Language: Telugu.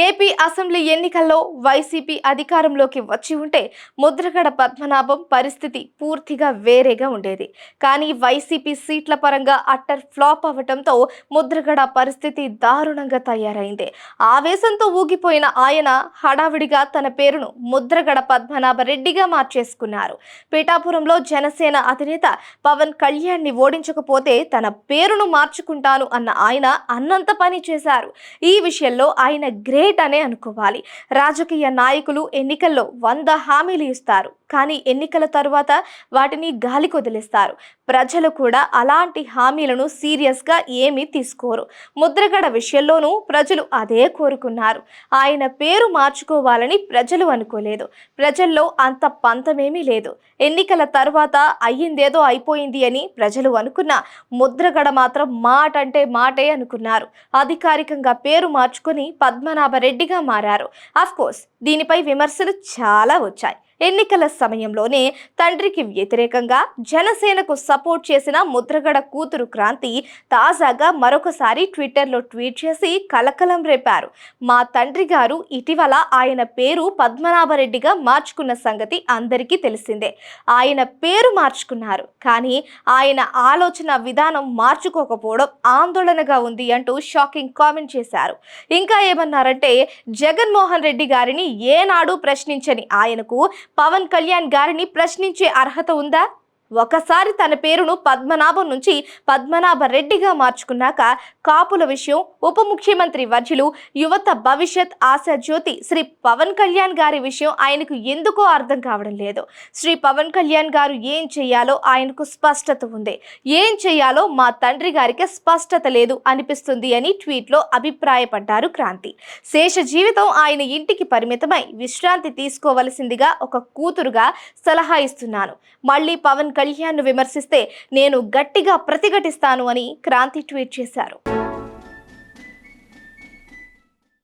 ఏపీ అసెంబ్లీ ఎన్నికల్లో వైసీపీ అధికారంలోకి వచ్చి ఉంటే ముద్రగడ పద్మనాభం పరిస్థితి పూర్తిగా వేరేగా ఉండేది. కానీ వైసీపీ సీట్ల పరంగా అట్టర్ ఫ్లాప్ అవ్వటంతో ముద్రగడ పరిస్థితి దారుణంగా తయారైంది. ఆవేశంతో ఊగిపోయిన ఆయన హడావిడిగా తన పేరును ముద్రగడ పద్మనాభ రెడ్డిగా మార్చేసుకున్నారు. పిఠాపురంలో జనసేన అధినేత పవన్ కళ్యాణ్ ని ఓడించకపోతే తన పేరును మార్చుకుంటాను అన్న ఆయన అన్నంత పని చేశారు. ఈ విషయంలో ఆయన గ్రేట్ అనే అనుకోవాలి. రాజకీయ నాయకులు ఎన్నికల్లో 100 హామీలు ఇస్తారు, కానీ ఎన్నికల తరువాత వాటిని గాలికి వదిలేస్తారు. ప్రజలు కూడా అలాంటి హామీలను సీరియస్ గా ఏమీ తీసుకోరు. ముద్రగడ విషయంలోనూ ప్రజలు అదే కోరుకున్నారు. ఆయన పేరు మార్చుకోవాలని ప్రజలు అనుకోలేదు. ప్రజల్లో అంత పంతమేమీ లేదు. ఎన్నికల తరువాత అయ్యిందేదో అయిపోయింది అని ప్రజలు అనుకున్న ముద్రగడ మాత్రం మాట అంటే మాటే అనుకున్నారు. అధికారికంగా పేరు మార్చుకొని పద్మనాభరెడ్డిగా మారారు. అఫ్కోర్స్ దీనిపై విమర్శలు చాలా వచ్చాయి. ఎన్నికల సమయంలోనే తండ్రికి వ్యతిరేకంగా జనసేనకు సపోర్ట్ చేసిన ముద్రగడ కూతురు క్రాంతి తాజాగా మరొకసారి ట్విట్టర్లో ట్వీట్ చేసి కలకలం రేపారు. మా తండ్రి గారు ఇటీవల ఆయన పేరు పద్మనాభరెడ్డిగా మార్చుకున్న సంగతి అందరికీ తెలిసిందే. ఆయన పేరు మార్చుకున్నారు, కానీ ఆయన ఆలోచన విధానం మార్చుకోకపోవడం ఆందోళనగా ఉంది అంటూ షాకింగ్ కామెంట్ చేశారు. ఇంకా ఏమన్నారంటే, జగన్మోహన్ రెడ్డి గారిని ఏనాడు ప్రశ్నించని ఆయనకు పవన్ కళ్యాణ్ గారిని ప్రశ్నించే అర్హత ఉందా? ఒకసారి తన పేరును పద్మనాభం నుంచి పద్మనాభ రెడ్డిగా మార్చుకున్నాక కాపుల విషయం, ఉప ముఖ్యమంత్రి వర్యులు, యువత భవిష్యత్ ఆశాజ్యోతి శ్రీ పవన్ కళ్యాణ్ గారి విషయం ఆయనకు ఎందుకో అర్థం కావడం లేదు. శ్రీ పవన్ కళ్యాణ్ గారు ఏం చేయాలో ఆయనకు స్పష్టత ఉంది, ఏం చేయాలో మా తండ్రి గారికి స్పష్టత లేదు అనిపిస్తుంది అని ట్వీట్లో అభిప్రాయపడ్డారు క్రాంతి. శేష జీవితం ఆయన ఇంటికి పరిమితమై విశ్రాంతి తీసుకోవలసిందిగా ఒక కూతురుగా సలహా ఇస్తున్నాను. మళ్ళీ పవన్ కళ్యాణ్ ను విమర్శిస్తే నేను గట్టిగా ప్రతిఘటిస్తాను అని క్రాంతి ట్వీట్ చేశారు.